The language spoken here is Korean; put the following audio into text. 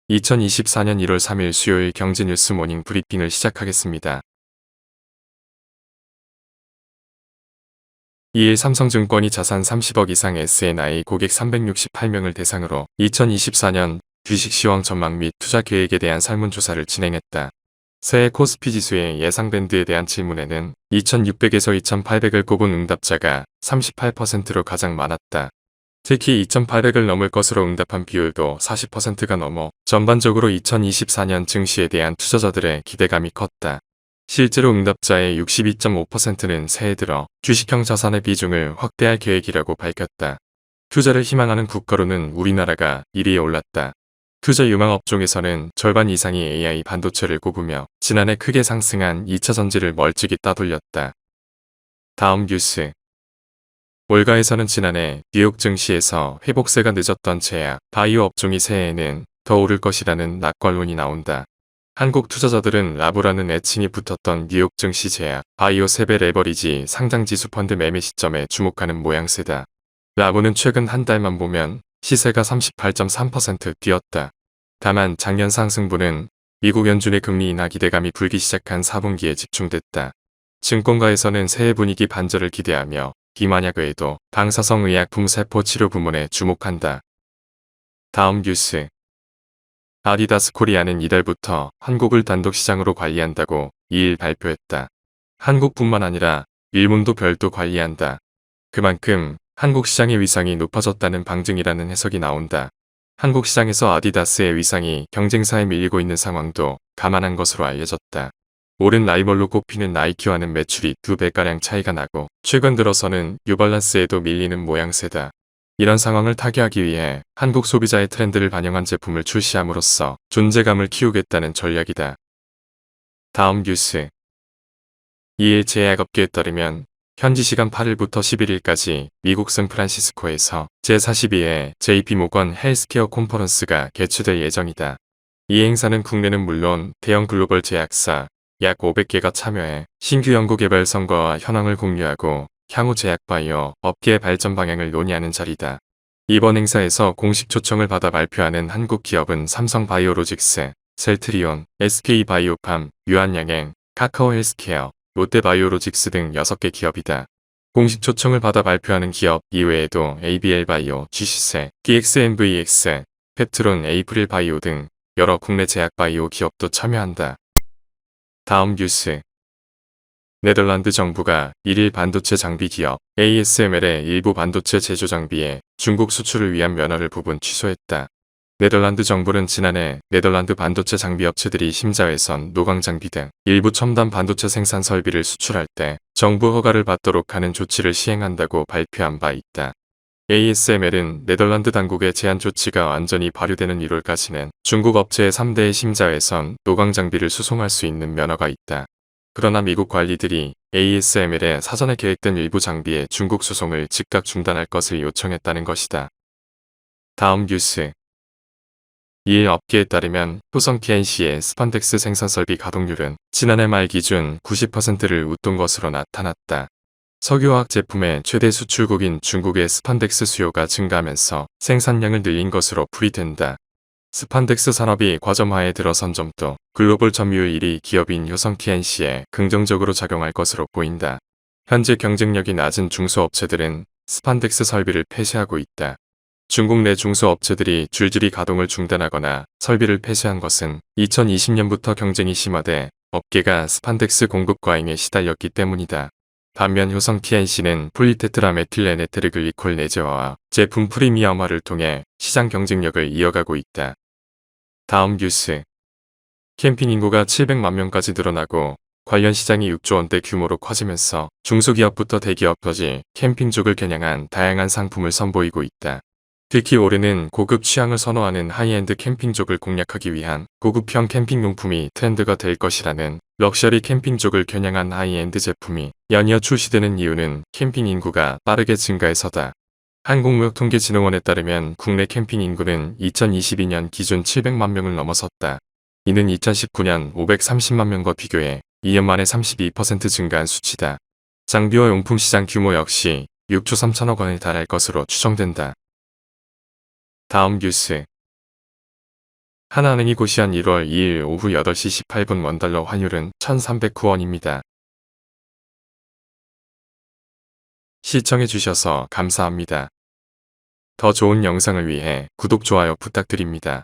2024년 1월 3일 수요일 경제뉴스 모닝 브리핑을 시작하겠습니다. 2일 삼성증권이 자산 30억 이상 S&I 고객 368명을 대상으로 2024년 주식 시황 전망 및 투자 계획에 대한 설문조사를 진행했다. 새해 코스피 지수의 예상 밴드에 대한 질문에는 2600에서 2800을 꼽은 응답자가 38%로 가장 많았다. 특히 2800을 넘을 것으로 응답한 비율도 40%가 넘어 전반적으로 2024년 증시에 대한 투자자들의 기대감이 컸다. 실제로 응답자의 62.5%는 새해 들어 주식형 자산의 비중을 확대할 계획이라고 밝혔다. 투자를 희망하는 국가로는 우리나라가 1위에 올랐다. 투자 유망 업종에서는 절반 이상이 AI 반도체를 꼽으며 지난해 크게 상승한 2차 전지를 멀찍이 따돌렸다. 다음 뉴스. 월가에서는 지난해 뉴욕 증시에서 회복세가 늦었던 제약, 바이오 업종이 새해에는 더 오를 것이라는 낙관론이 나온다. 한국 투자자들은 라보라는 애칭이 붙었던 뉴욕 증시 제약, 바이오 세배 레버리지 상장지수 펀드 매매 시점에 주목하는 모양새다. 라보는 최근 한 달만 보면 시세가 38.3% 뛰었다. 다만 작년 상승분은 미국 연준의 금리 인하 기대감이 불기 시작한 4분기에 집중됐다. 증권가에서는 새해 분위기 반전을 기대하며 비만약 외에도 방사성 의약품 세포 치료 부문에 주목한다. 다음 뉴스. 아디다스 코리아는 이달부터 한국을 단독 시장으로 관리한다고 2일 발표했다. 한국뿐만 아니라 일본도 별도 관리한다. 그만큼 한국 시장의 위상이 높아졌다는 방증이라는 해석이 나온다. 한국 시장에서 아디다스의 위상이 경쟁사에 밀리고 있는 상황도 감안한 것으로 알려졌다. 오랜 라이벌로 꼽히는 나이키와는 매출이 2배가량 차이가 나고 최근 들어서는 뉴발란스에도 밀리는 모양새다. 이런 상황을 타개하기 위해 한국 소비자의 트렌드를 반영한 제품을 출시함으로써 존재감을 키우겠다는 전략이다. 다음 뉴스. 2일 제약업계에 따르면 현지 시간 8일부터 11일까지 미국 샌프란시스코에서 제42회 JP모건 헬스케어 콘퍼런스가 개최될 예정이다. 이 행사는 국내는 물론 대형 글로벌 제약사 약 500개가 참여해 신규 연구개발 성과와 현황을 공유하고 향후 제약바이오 업계의 발전 방향을 논의하는 자리다. 이번 행사에서 공식 초청을 받아 발표하는 한국 기업은 삼성바이오로직스, 셀트리온, SK바이오팜, 유한양행, 카카오헬스케어, 롯데바이오로직스 등 6개 기업이다. 공식 초청을 받아 발표하는 기업 이외에도 ABL바이오, GC세, DXNVX, 펩트론, 에이프릴바이오 등 여러 국내 제약바이오 기업도 참여한다. 다음 뉴스. 네덜란드 정부가 1일 반도체 장비 기업 ASML의 일부 반도체 제조 장비에 중국 수출을 위한 면허를 부분 취소했다. 네덜란드 정부는 지난해 네덜란드 반도체 장비 업체들이 심자외선, 노광 장비 등 일부 첨단 반도체 생산 설비를 수출할 때 정부 허가를 받도록 하는 조치를 시행한다고 발표한 바 있다. ASML은 네덜란드 당국의 제한 조치가 완전히 발효되는 1월까지는 중국 업체의 3대의 심자외선, 노광 장비를 수송할 수 있는 면허가 있다. 그러나 미국 관리들이 ASML에 사전에 계획된 일부 장비의 중국 수송을 즉각 중단할 것을 요청했다는 것이다. 다음 뉴스. 이에 업계에 따르면 효성 TNC의 스판덱스 생산 설비 가동률은 지난해 말 기준 90%를 웃돈 것으로 나타났다. 석유화학 제품의 최대 수출국인 중국의 스판덱스 수요가 증가하면서 생산량을 늘린 것으로 풀이된다. 스판덱스 산업이 과점화에 들어선 점도 글로벌 점유율 1위 기업인 효성 TNC에 긍정적으로 작용할 것으로 보인다. 현재 경쟁력이 낮은 중소업체들은 스판덱스 설비를 폐쇄하고 있다. 중국 내 중소업체들이 줄줄이 가동을 중단하거나 설비를 폐쇄한 것은 2020년부터 경쟁이 심화돼 업계가 스판덱스 공급 과잉에 시달렸기 때문이다. 반면 효성 TNC는 폴리테트라메틸렌에테르글리콜 내재화와 제품 프리미엄화를 통해 시장 경쟁력을 이어가고 있다. 다음 뉴스. 캠핑 인구가 700만 명까지 늘어나고 관련 시장이 6조 원대 규모로 커지면서 중소기업부터 대기업까지 캠핑족을 겨냥한 다양한 상품을 선보이고 있다. 특히 올해는 고급 취향을 선호하는 하이엔드 캠핑족을 공략하기 위한 고급형 캠핑용품이 트렌드가 될 것이라는 럭셔리 캠핑족을 겨냥한 하이엔드 제품이 연이어 출시되는 이유는 캠핑 인구가 빠르게 증가해서다. 한국무역통계진흥원에 따르면 국내 캠핑 인구는 2022년 기준 700만 명을 넘어섰다. 이는 2019년 530만 명과 비교해 2년 만에 32% 증가한 수치다. 장비와 용품 시장 규모 역시 6조 3천억 원에 달할 것으로 추정된다. 다음 뉴스. 하나은행이 고시한 1월 2일 오후 8시 18분 원달러 환율은 1,309원입니다. 시청해주셔서 감사합니다. 더 좋은 영상을 위해 구독, 좋아요 부탁드립니다.